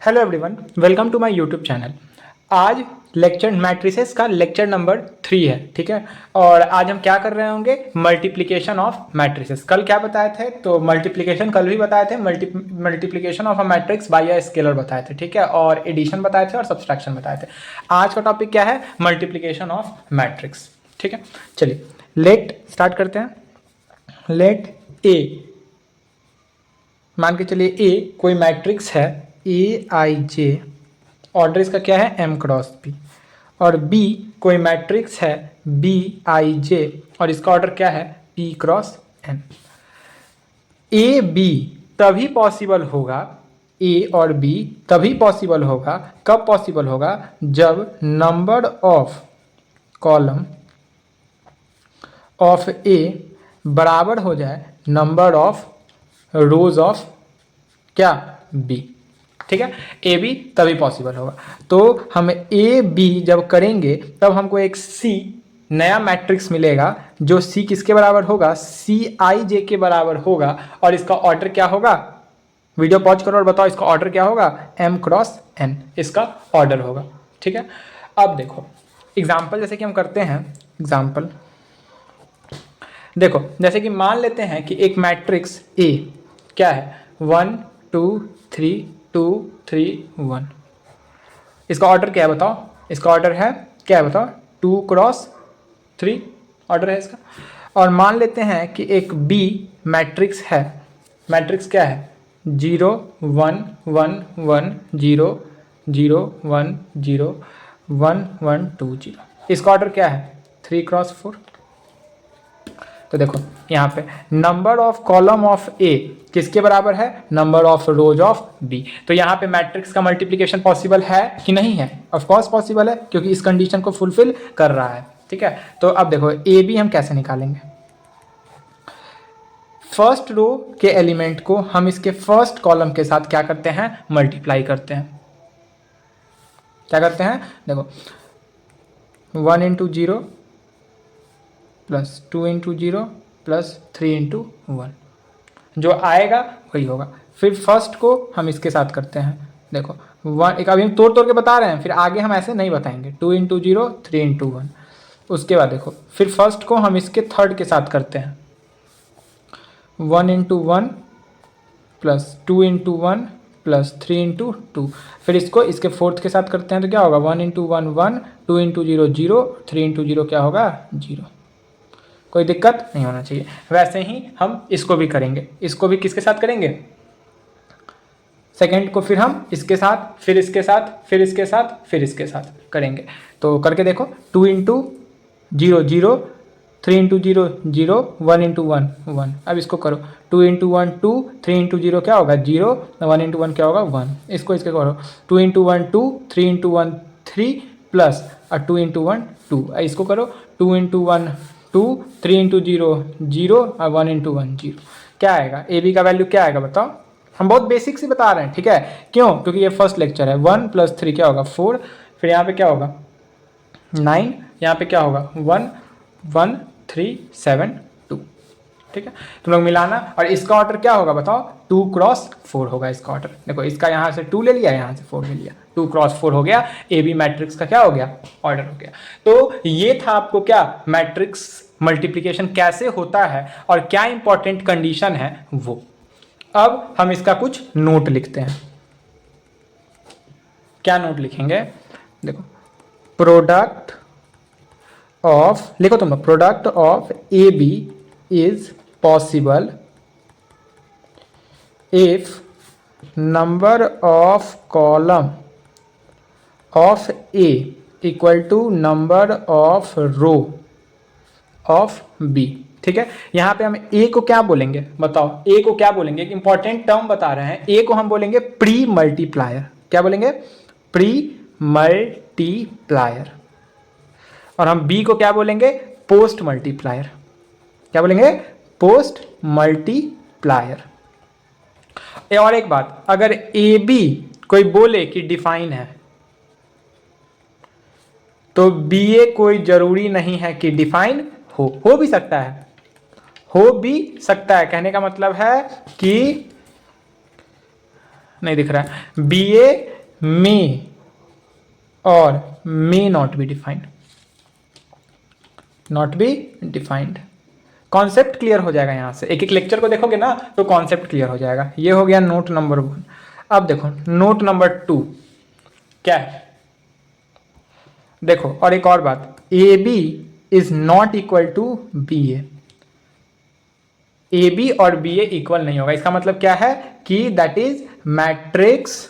Hello everyone, welcome to my YouTube channel. आज lecture matrices का lecture number 3 है, ठीक है। और आज हम क्या कर रहे होंगे, मल्टीप्लिकेशन ऑफ मैट्रिसेस। कल क्या बताए थे, तो मल्टीप्लिकेशन कल भी बताए थे, multiplication of a matrix bye a scalar बताए थे, ठीक है। और एडिशन बताए थे और सब्सट्रैक्शन बताए थे। आज का टॉपिक क्या है, मल्टीप्लिकेशन ऑफ मैट्रिक्स, ठीक है। चलिए लेट स्टार्ट करते हैं। लेट ए, मान के चलिए ए कोई मैट्रिक्स है ए आई जे, ऑर्डर इसका क्या है एम क्रॉस बी। और बी कोई मैट्रिक्स है बी आई जे और इसका ऑर्डर क्या है P cross N. A B तभी पॉसिबल होगा, ए और बी तभी पॉसिबल होगा, कब पॉसिबल होगा, जब नंबर ऑफ कॉलम ऑफ ए बराबर हो जाए नंबर ऑफ रोज ऑफ क्या बी, ठीक है। ए बी तभी पॉसिबल होगा। तो हम ए बी जब करेंगे तब हमको एक सी नया मैट्रिक्स मिलेगा जो सी किसके बराबर होगा, सी आई जे के बराबर होगा। और इसका ऑर्डर क्या होगा, वीडियो पॉज करो और बताओ इसका ऑर्डर क्या होगा, एम क्रॉस एन इसका ऑर्डर होगा, ठीक है। अब देखो एग्जाम्पल जैसे कि हम करते हैं, एग्जाम्पल देखो जैसे कि मान लेते हैं कि एक मैट्रिक्स ए क्या है 1 2 3 2 3 1। इसका ऑर्डर क्या है बताओ, इसका ऑर्डर है क्या है बताओ 2 क्रॉस 3 ऑर्डर है इसका। और मान लेते हैं कि एक बी मैट्रिक्स है, मैट्रिक्स क्या है 0 1 1 1 0 0 1 0 1 1 2 0। इसका ऑर्डर क्या है 3 क्रॉस 4। तो देखो यहाँ पे number of column of A किसके बराबर है, number of rows of B. तो यहाँ पे मैट्रिक्स का मल्टीप्लिकेशन पॉसिबल है कि नहीं है, ऑफ कोर्स पॉसिबल है क्योंकि इस कंडीशन को फुलफिल कर रहा है, ठीक है। तो अब देखो ए बी हम कैसे निकालेंगे, फर्स्ट रो के एलिमेंट को हम इसके फर्स्ट कॉलम के साथ क्या करते हैं, मल्टीप्लाई करते हैं। क्या करते हैं देखो 1 into 0 plus 2 into 0 plus 3 into 1, जो आएगा वही होगा। फिर फर्स्ट को हम इसके साथ करते हैं, देखो 1 एक अभी हम तोड़ तोड़ के बता रहे हैं, फिर आगे हम ऐसे नहीं बताएंगे 2 इंटू 0 3 इंटू 1। उसके बाद देखो फिर फर्स्ट को हम इसके थर्ड के साथ करते हैं 1 into 1 plus 2 into 1 plus 3 into 2। फिर इसको इसके फोर्थ के साथ करते हैं तो क्या होगा 1 इंटू 1 1 2 इंटू 0 0 3 इंटू 0 क्या होगा 0। कोई दिक्कत नहीं होना चाहिए। वैसे ही हम इसको भी करेंगे, इसको भी किसके साथ करेंगे, सेकेंड को फिर हम इसके साथ फिर इसके साथ फिर इसके साथ फिर इसके साथ करेंगे। तो करके देखो 2 इंटू 0 0 3 इंटू 0 0 1 इंटू 1 1। अब इसको करो 2 इंटू 1 2 3 इंटू 0 क्या होगा 0 1 इंटू 1 क्या होगा 1। इसको इसके करो 2 इंटू 1 2 3 इंटू 1 3 प्लस 2 इंटू 1 2। इसको करो 2 इंटू 1 2 3 इंटू 0 0 और 1 इंटू 1 0। क्या आएगा ए बी का वैल्यू क्या आएगा बताओ, हम बहुत बेसिक से बता रहे हैं, ठीक है। क्यों, क्योंकि ये फर्स्ट लेक्चर है। 1 प्लस 3 क्या होगा 4, फिर यहाँ पे क्या होगा 9, यहाँ पे क्या होगा 1 1 3 7 2, ठीक है। तुम लोग मिलाना। और इसका ऑर्डर क्या होगा बताओ 2 क्रॉस 4 होगा इसका ऑर्डर। देखो इसका यहाँ से 2 ले लिया, यहाँ से 4 ले लिया, 2 क्रॉस 4 हो गया। ए बी मैट्रिक्स का क्या हो गया ऑर्डर हो गया। तो ये था आपको क्या मैट्रिक्स मल्टीप्लिकेशन कैसे होता है और क्या इंपॉर्टेंट कंडीशन है वो। अब हम इसका कुछ नोट लिखते हैं। क्या नोट लिखेंगे, देखो प्रोडक्ट ऑफ, लिखो तुम लोग product of A B is possible if number of column of A equal to number of row of B, ठीक है। यहां पे हम ए को क्या बोलेंगे बताओ, ए को क्या बोलेंगे, एक इंपॉर्टेंट टर्म बता रहे हैं। ए को हम बोलेंगे प्री मल्टीप्लायर। क्या बोलेंगे, प्री मल्टीप्लायर। और हम बी को क्या बोलेंगे, पोस्ट मल्टीप्लायर। क्या बोलेंगे, पोस्ट मल्टीप्लायर। और एक बात, अगर ए बी कोई बोले कि डिफाइन है तो बी ए कोई जरूरी नहीं है कि डिफाइन हो भी सकता है, हो भी सकता है। कहने का मतलब है कि नहीं दिख रहा है, बी ए मे और may not be defined, not be defined. Concept clear हो जाएगा यहाँ से, एक एक लेक्चर को देखोगे ना तो कॉन्सेप्ट क्लियर हो जाएगा। ये हो गया नोट नंबर 1। अब देखो नोट नंबर 2 क्या है, देखो और एक और बात, A B is not equal to B A B और बी ए इक्वल नहीं होगा। इसका मतलब क्या है कि that is matrix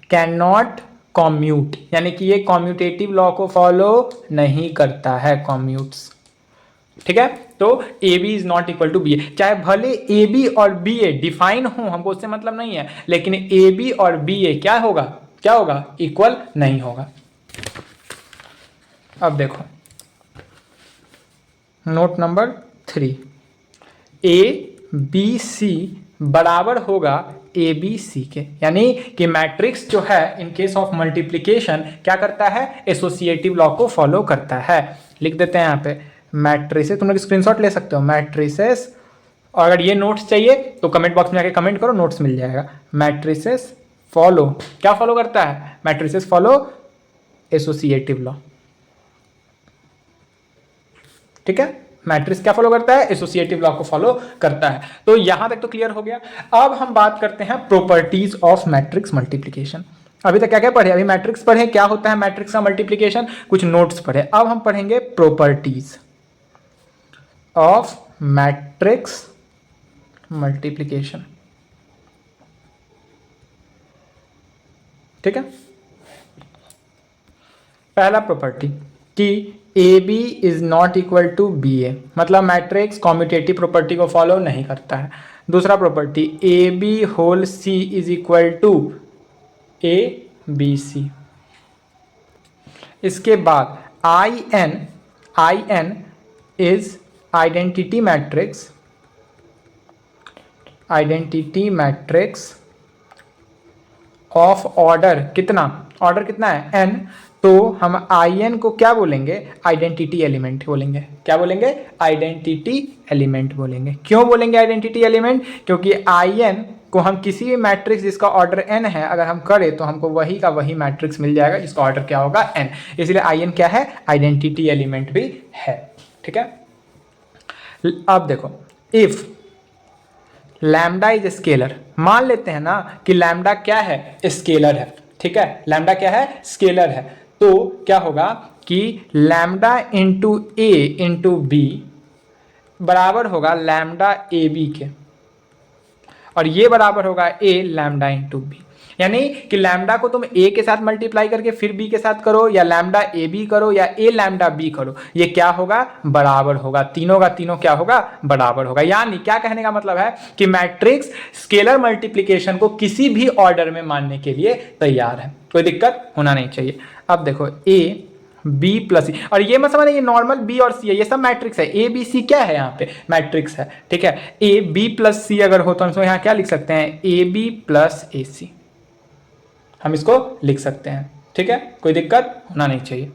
can not commute, यानी कि ये कॉम्यूटेटिव लॉ को फॉलो नहीं करता है, कॉम्यूट्स। ठीक है, तो A B is not equal to B A, चाहे भले ए बी और बी ए डिफाइन हो, हमको उससे मतलब नहीं है, लेकिन ए बी और बी ए क्या होगा, क्या होगा, इक्वल नहीं होगा। अब देखो note number 3, A B C बराबर होगा ए बी सी के, यानी कि मैट्रिक्स जो है इन केस ऑफ मल्टीप्लिकेशन क्या करता है, एसोसिएटिव लॉ को फॉलो करता है। लिख देते हैं यहाँ पे मैट्रिसेस, तुम लोग स्क्रीनशॉट ले सकते हो, मैट्रिसेस। और अगर ये नोट्स चाहिए तो कमेंट बॉक्स में जाके कमेंट करो, नोट्स मिल जाएगा। मैट्रिसेस फॉलो, क्या फॉलो करता है, मैट्रिसेस फॉलो एसोसिएटिव लॉ। ठीक है, मैट्रिक्स क्या फॉलो करता है, एसोसिएटिव लॉ को फॉलो करता है। तो यहां तक तो क्लियर हो गया। अब हम बात करते हैं प्रॉपर्टीज ऑफ मैट्रिक्स मल्टीप्लिकेशन। अभी तक क्या क्या पढ़े, अभी मैट्रिक्स पढ़े, क्या होता है मैट्रिक्स का मल्टीप्लिकेशन, कुछ नोट्स पढ़े। अब हम पढ़ेंगे प्रॉपर्टीज ऑफ मैट्रिक्स मल्टीप्लिकेशन। ठीक है, पहला प्रॉपर्टी कि A B is not equal to B A, मतलब मैट्रिक्स कॉम्यूटेटिव प्रॉपर्टी को फॉलो नहीं करता है। दूसरा property A B whole C is equal to A B C. इसके बाद I N is identity matrix, identity matrix of order कितना, order कितना है एन, तो हम आई एन को क्या बोलेंगे, आइडेंटिटी एलिमेंट बोलेंगे। क्या बोलेंगे, आइडेंटिटी एलिमेंट बोलेंगे। क्यों बोलेंगे आइडेंटिटी एलिमेंट, क्योंकि आई एन को हम किसी भी मैट्रिक्स जिसका ऑर्डर एन है अगर हम करें तो हमको वही का वही मैट्रिक्स मिल जाएगा जिसका ऑर्डर क्या होगा एन, इसलिए आई एन क्या है, आइडेंटिटी एलिमेंट भी है। ठीक है, अब देखो इफ लैम्डा इज स्केलर, मान लेते हैं ना कि लैम्डा क्या है, स्केलर है। ठीक है, लैम्डा क्या है, स्केलर है, तो क्या होगा कि लैम्डा इंटू ए इंटू बी बराबर होगा लैम्डा ए बी के, और ये बराबर होगा ए लैम्डा इंटू बी। यानी कि लैम्डा को तुम ए के साथ मल्टीप्लाई करके फिर बी के साथ करो, या लैम्डा ए बी करो, या ए लैम्डा बी करो, ये क्या होगा, बराबर होगा। तीनों का तीनों क्या होगा, बराबर होगा। यानी क्या कहने का मतलब है कि मैट्रिक्स स्केलर मल्टीप्लिकेशन को किसी भी ऑर्डर में मानने के लिए तैयार है, कोई दिक्कत होना नहीं चाहिए। अब देखो ए बी प्लस सी, और ये मत समझना ये नॉर्मल बी और सी है, ये सब मैट्रिक्स है। ए बी सी क्या है, यहाँ पे मैट्रिक्स है। ठीक है, ए बी प्लस सी अगर हो तो हम यहाँ क्या लिख सकते हैं, ए बी प्लस ए सी, हम इसको लिख सकते हैं। ठीक है, कोई दिक्कत होना नहीं चाहिए।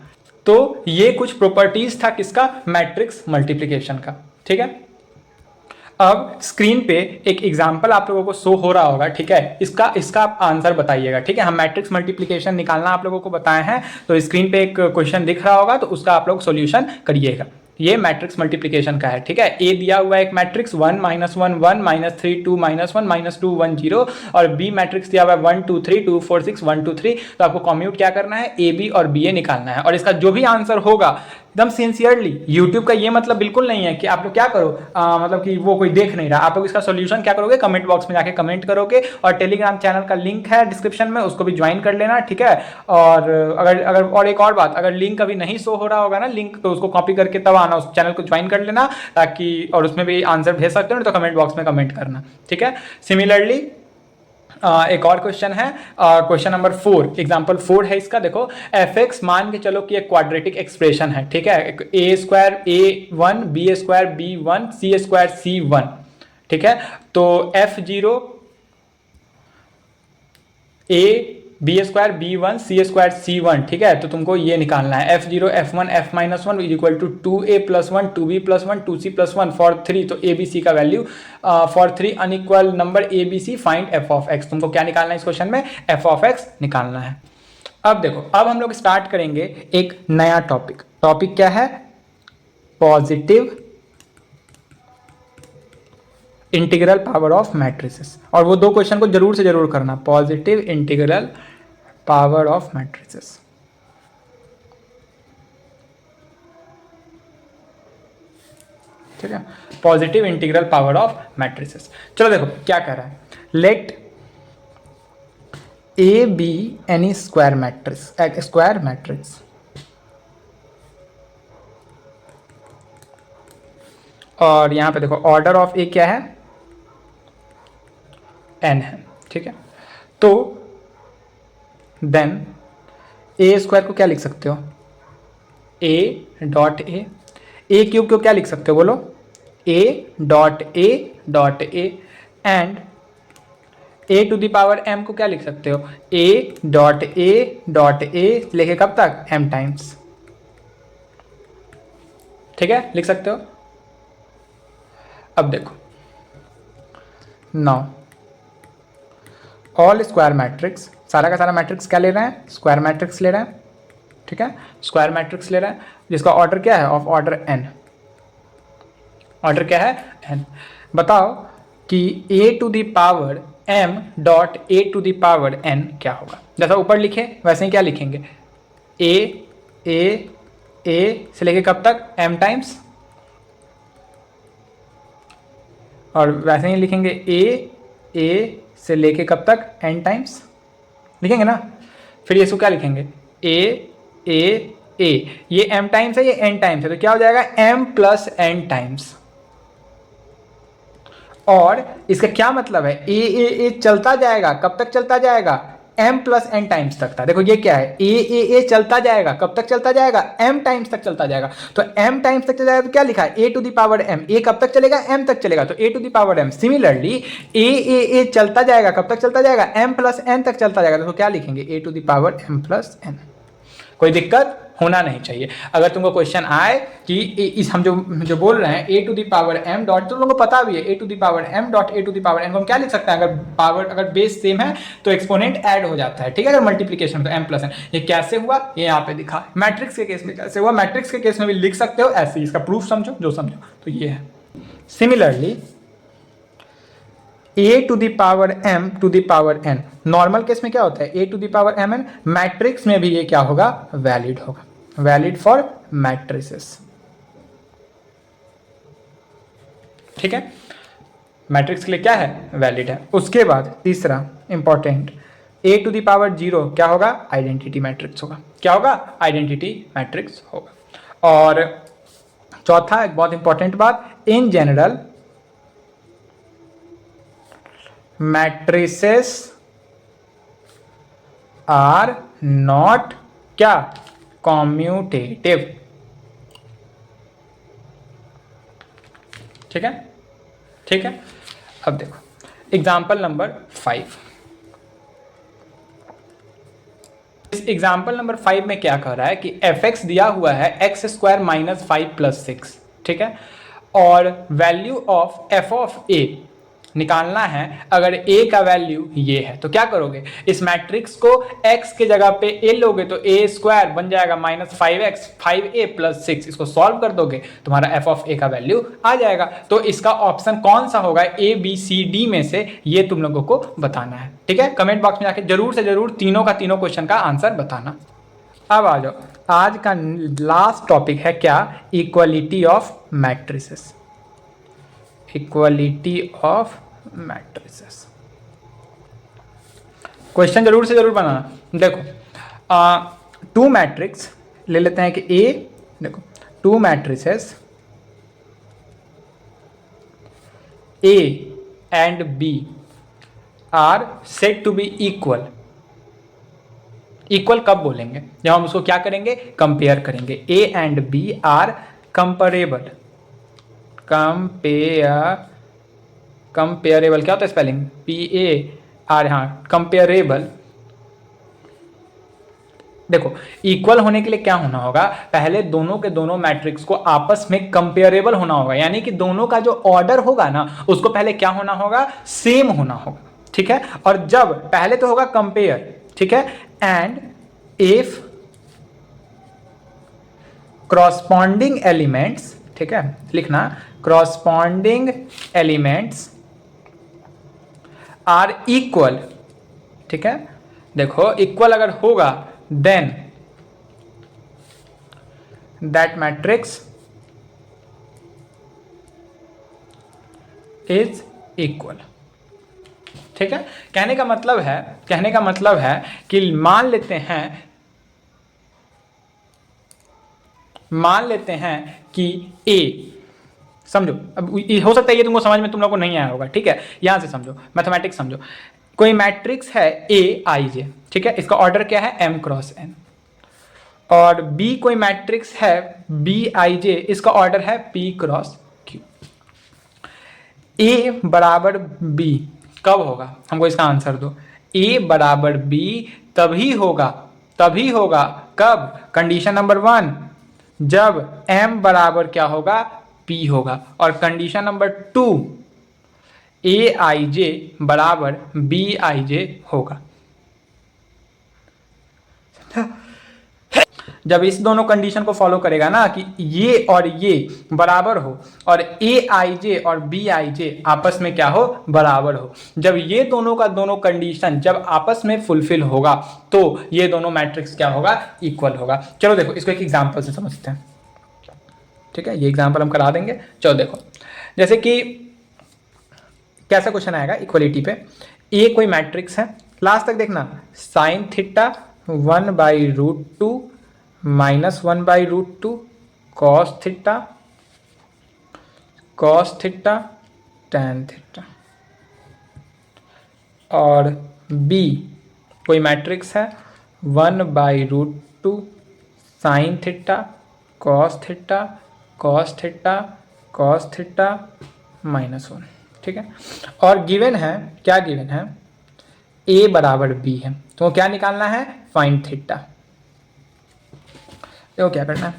तो ये कुछ प्रॉपर्टीज था किसका, मैट्रिक्स मल्टीप्लिकेशन का। ठीक है, अब स्क्रीन पे एक एग्जांपल आप लोगों को शो हो रहा होगा। ठीक है, इसका आप आंसर बताइएगा। ठीक है, हम मैट्रिक्स मल्टीप्लिकेशन निकालना आप लोगों को बताए हैं, तो स्क्रीन पे एक क्वेश्चन दिख रहा होगा, तो उसका आप लोग सॉल्यूशन करिएगा। ये मैट्रिक्स मल्टीप्लिकेशन का है। ठीक है, ए दिया हुआ है एक मैट्रिक्स 1 -1 1 -3 2 -1 -2 1 0, और बी मैट्रिक्स दिया हुआ है 1 2 3 2 4 6 1 2 3। तो आपको कम्यूट क्या करना है, ए बी और बी ए निकालना है, और इसका जो भी आंसर होगा एकदम सिंसियरली, यूट्यूब का ये मतलब बिल्कुल नहीं है कि आप लोग क्या करो, मतलब कि वो कोई देख नहीं रहा, आप लोग इसका सॉल्यूशन क्या करोगे, कमेंट बॉक्स में जाके कमेंट करोगे, और टेलीग्राम चैनल का लिंक है डिस्क्रिप्शन में, उसको भी ज्वाइन कर लेना। ठीक है, और अगर और एक और बात, अगर लिंक अभी नहीं शो हो रहा होगा ना लिंक, तो उसको कॉपी करके तब आना, उस चैनल को ज्वाइन कर लेना, ताकि और उसमें भी आंसर भेज सकते हो, नहीं तो कमेंट बॉक्स में कमेंट करना। ठीक है, सिमिलरली एक और क्वेश्चन है, क्वेश्चन नंबर 4, एग्जाम्पल 4 है इसका। देखो एफ एक्स मान के चलो कि एक क्वाड्रेटिक एक्सप्रेशन है। ठीक है, A square A1 B square B1 C square C1। ठीक है, तो F0 A B square B1 C square C1, ठीक है। तो तुमको ये निकालना है F0 F1 F-1 is equal to 2a+1 2b+1 2c+1 for 3, तो ए बी सी का value for 3 unequal number A B C find F of X. तुमको क्या निकालना है इस क्वेश्चन में? एफ ऑफ एक्स निकालना है। अब देखो, अब हम लोग स्टार्ट करेंगे एक नया टॉपिक। टॉपिक क्या है? Positive integral power of matrices. और वो दो क्वेश्चन को जरूर से जरूर करना, positive integral power of matrices. ठीक है, positive integral power of matrices. चलो देखो क्या कह रहा है, let A B any square matrix और यहां पे देखो ऑर्डर ऑफ ए क्या है? एन है, ठीक है। तो देन ए स्क्वायर को क्या लिख सकते हो? ए डॉट ए क्यूब को क्या लिख सकते हो बोलो? A dot A and A to the power M को क्या लिख सकते हो? ए डॉट ए लेके कब तक? एम टाइम्स, ठीक है, लिख सकते हो। अब देखो, नाउ ऑल स्क्वायर मैट्रिक्स, सारा का सारा मैट्रिक्स क्या ले रहे हैं? स्क्वायर मैट्रिक्स ले रहे हैं, ठीक है, स्क्वायर मैट्रिक्स ले रहे हैं जिसका ऑर्डर क्या है? Of order N. ऑर्डर क्या है? एन। बताओ कि A to the power M dot A to the power N क्या होगा? जैसा ऊपर लिखे वैसे ही क्या लिखेंगे? ए से लेके कब तक? एम टाइम्स, और वैसे ही लिखेंगे ए से लेके कब तक? एन टाइम्स लिखेंगे ना। फिर इसको क्या लिखेंगे? ए ये एम टाइम्स है, ये एन टाइम्स है, तो क्या हो जाएगा? M plus N times. और इसका क्या मतलब है? ए चलता जाएगा, कब तक चलता जाएगा? m प्लस एन टाइम्स तक था। देखो ये क्या है? ए चलता जाएगा, कब तक चलता जाएगा? m टाइम्स तक चलता जाएगा। तो m टाइम्स तक चला जाएगा तो क्या लिखा है? a to the power m। a कब तक चलेगा? m तक चलेगा, तो a to the power m। Similarly A चलता जाएगा, कब तक चलता जाएगा? m प्लस n तक चलता जाएगा, तो क्या लिखेंगे? a to the power m plus n। कोई दिक्कत होना नहीं चाहिए। अगर तुमको क्वेश्चन आए कि इस हम जो बोल रहे हैं a to the power m dot, तो लोगों को पता भी है a to the power m dot a to the power n को हम क्या लिख सकते हैं? अगर बेस सेम है तो एक्सपोनेंट ऐड हो जाता है, ठीक है। अगर मल्टीप्लिकेशन तो m प्लस n। ये कैसे हुआ? ये यहाँ पे दिखा। मैट्रिक्स के केस में कैसे हुआ? मैट्रिक्स के केस में भी लिख सकते हो ऐसे ही, इसका प्रूफ समझो जो समझो। तो ये है। Similarly a to the power m to the power n, normal case में क्या होता है? a to the power m n। Matrix में भी ये क्या होगा? वैलिड होगा, वैलिड फॉर मैट्रिसेस, ठीक है। मैट्रिक्स के लिए क्या है? वैलिड है। उसके बाद तीसरा important, a to the power 0 क्या होगा? आइडेंटिटी मैट्रिक्स होगा। क्या होगा? आइडेंटिटी मैट्रिक्स होगा। और चौथा एक बहुत इंपॉर्टेंट बात, in general matrices are not क्या? कॉम्यूटेटिव, ठीक है, ठीक है। अब देखो एग्जाम्पल नंबर 5। इस एग्जाम्पल नंबर 5 में क्या कह रहा है कि एफ एक्स दिया हुआ है एक्स स्क्वायर माइनस 5 प्लस 6, ठीक है। और वैल्यू ऑफ एफ ऑफ ए निकालना है। अगर a का वैल्यू ये है तो क्या करोगे? इस मैट्रिक्स को x के जगह पे a लोगे तो a स्क्वायर बन जाएगा माइनस 5x 5a प्लस 6। इसको सॉल्व कर दोगे तुम्हारा f ऑफ a का वैल्यू आ जाएगा। तो इसका ऑप्शन कौन सा होगा a b c d में से, ये तुम लोगों को बताना है, ठीक है। कमेंट बॉक्स में जाके जरूर से जरूर तीनों का तीनों क्वेश्चन का आंसर बताना। अब आ जाओ, आज का लास्ट टॉपिक है क्या? Equality of matrices. Equality of matrices. Question जरूर से जरूर बनाना। देखो टू मैट्रिक्स ले लेते हैं कि ए, देखो two matrices A and B are said to be equal. Equal कब बोलेंगे? जब हम उसको क्या करेंगे? कंपेयर करेंगे। A and B are comparable. Comparable क्या होता है स्पेलिंग? PAR, हाँ, कंपेयरेबल देखो इक्वल होने के लिए क्या होना होगा, पहले दोनों के दोनों मैट्रिक्स को आपस में कंपेरेबल होना होगा, यानी कि दोनों का जो ऑर्डर होगा ना उसको पहले क्या होना होगा, सेम होना होगा, ठीक है। और जब पहले तो होगा कंपेयर, ठीक है, एंड इफ क्रॉसपॉन्डिंग एलिमेंट्स, ठीक है, लिखना क्रॉसपॉन्डिंग एलिमेंट्स आर इक्वल, ठीक है। देखो इक्वल अगर होगा then that matrix is equal, ठीक है। कहने का मतलब है कि मान लेते हैं कि ए, समझो, अब हो सकता है ये तुमको समझ में तुम लोग को नहीं आया होगा, ठीक है। यहां से समझो, मैथमेटिक्स समझो। कोई मैट्रिक्स है ए आई जे, ठीक है, इसका ऑर्डर क्या है m क्रॉस n, और बी कोई मैट्रिक्स है बी आई जे, इसका ऑर्डर है p क्रॉस q। ए बराबर बी कब होगा, हमको इसका आंसर दो। ए बराबर बी तभी होगा कब, कंडीशन नंबर 1 जब m बराबर क्या होगा, p होगा, और कंडीशन नंबर 2 ए आई जे बराबर बी आई जे होगा। जब इस दोनों कंडीशन को फॉलो करेगा ना कि ये और ये बराबर हो और ए आई जे और बी आई जे आपस में क्या हो, बराबर हो, जब ये दोनों का दोनों कंडीशन जब आपस में फुलफिल होगा तो ये दोनों मैट्रिक्स क्या होगा, इक्वल होगा। चलो देखो इसको एक एग्जांपल से समझते हैं, ठीक है, ये एग्जांपल हम करा देंगे। चलो देखो, जैसे कि कैसा क्वेश्चन आएगा इक्वलिटी पे, ए कोई मैट्रिक्स है, लास्ट तक देखना, sine theta 1/√2 minus 1/√2 cos theta tan theta, और बी कोई मैट्रिक्स है 1/√2 साइन थीटा कॉस थीटा -1, ठीक है। और गिवन है, क्या गिवन है, a बराबर b है, तो क्या निकालना है, फाइंड थीटा। देखो क्या करना है,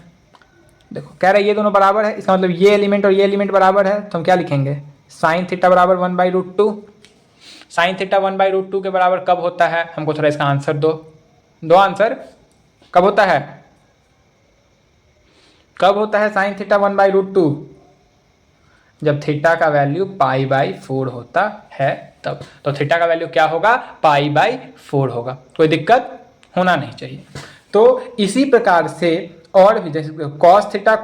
देखो कह रहा है ये दोनों बराबर है, इसका मतलब ये एलिमेंट और ये एलिमेंट बराबर है, तो हम क्या लिखेंगे, साइन थीटा बराबर 1/√2। साइन थीटा 1/√2 के बराबर कब होता है, हमको थोड़ा इसका आंसर दो आंसर, कब होता है साइन थीटा 1/√2, जब थीटा का वैल्यू π/4 होता है तब, तो थीटा का वैल्यू क्या होगा, π/4 होगा, कोई दिक्कत होना नहीं चाहिए। तो इसी प्रकार से और भी, जैसे कॉस थीटा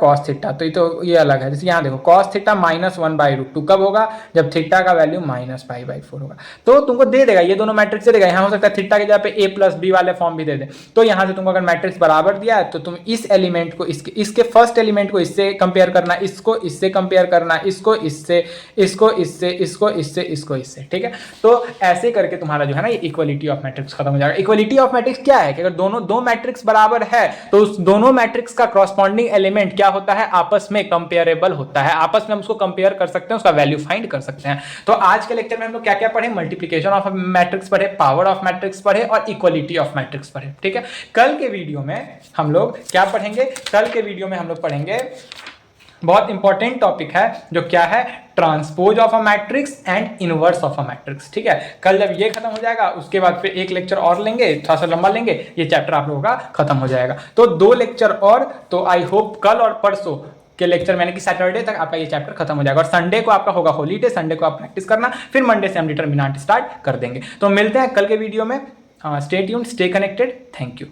तो ये अलग है, जैसे यहाँ देखो कॉस थीटा -1/√2 कब होगा, जब थीटा का वैल्यू -π/4 होगा। तो तुमको दे देगा, ये दोनों मैट्रिक्स दे देगा, यहाँ हो सकता है थीटा की जगह पे a + b वाले फॉर्म भी दे दे। तो यहाँ से तुमको अगर मैट्रिक्स बराबर दिया है तो तुम इस एलिमेंट को इसके फर्स्ट एलिमेंट को इससे कंपेयर करना, इसको इससे कंपेयर करना, इसको इससे, ठीक है। तो ऐसे करके तुम्हारा जो है ना ये इक्वलिटी ऑफ मैट्रिक्स खत्म हो जाएगा। इक्वलिटी ऑफ मैट्रिक्स क्या है कि अगर दो मैट्रिक्स बराबर है तो उस दोनों मैट्रिक्स का कॉरस्पॉन्डिंग एलिमेंट क्या होता है, आपस में कंपेरेबल होता है, आपस में हम उसको कंपेयर कर सकते हैं, उसका वैल्यू फाइंड कर सकते हैं। तो आज के लेक्चर में हम लोग क्या क्या पढ़े, मल्टीप्लिकेशन ऑफ मैट्रिक्स पढ़े, पावर ऑफ मैट्रिक्स पढ़े और इक्वलिटी ऑफ मैट्रिक्स पढ़े, ठीक है। कल के वीडियो में हम लोग क्या पढ़ेंगे, कल के वीडियो में हम लोग पढ़ेंगे, बहुत इंपॉर्टेंट टॉपिक है जो क्या है, transpose of a matrix and inverse of a matrix, ठीक है। कल जब ये खत्म हो जाएगा उसके बाद फिर एक लेक्चर और लेंगे, थोड़ा सा लंबा लेंगे, ये चैप्टर आप लोगों का खत्म हो जाएगा। तो 2 लेक्चर और, तो आई होप कल और परसों के लेक्चर मैंने कि सैटरडे तक आपका ये चैप्टर खत्म हो जाएगा, और संडे को आपका होगा हॉलीडे, संडे को आप प्रैक्टिस करना, फिर मंडे से हम डिटरमिनेंट स्टार्ट कर देंगे। तो मिलते हैं कल के वीडियो में, stay tuned, stay connected, thank you.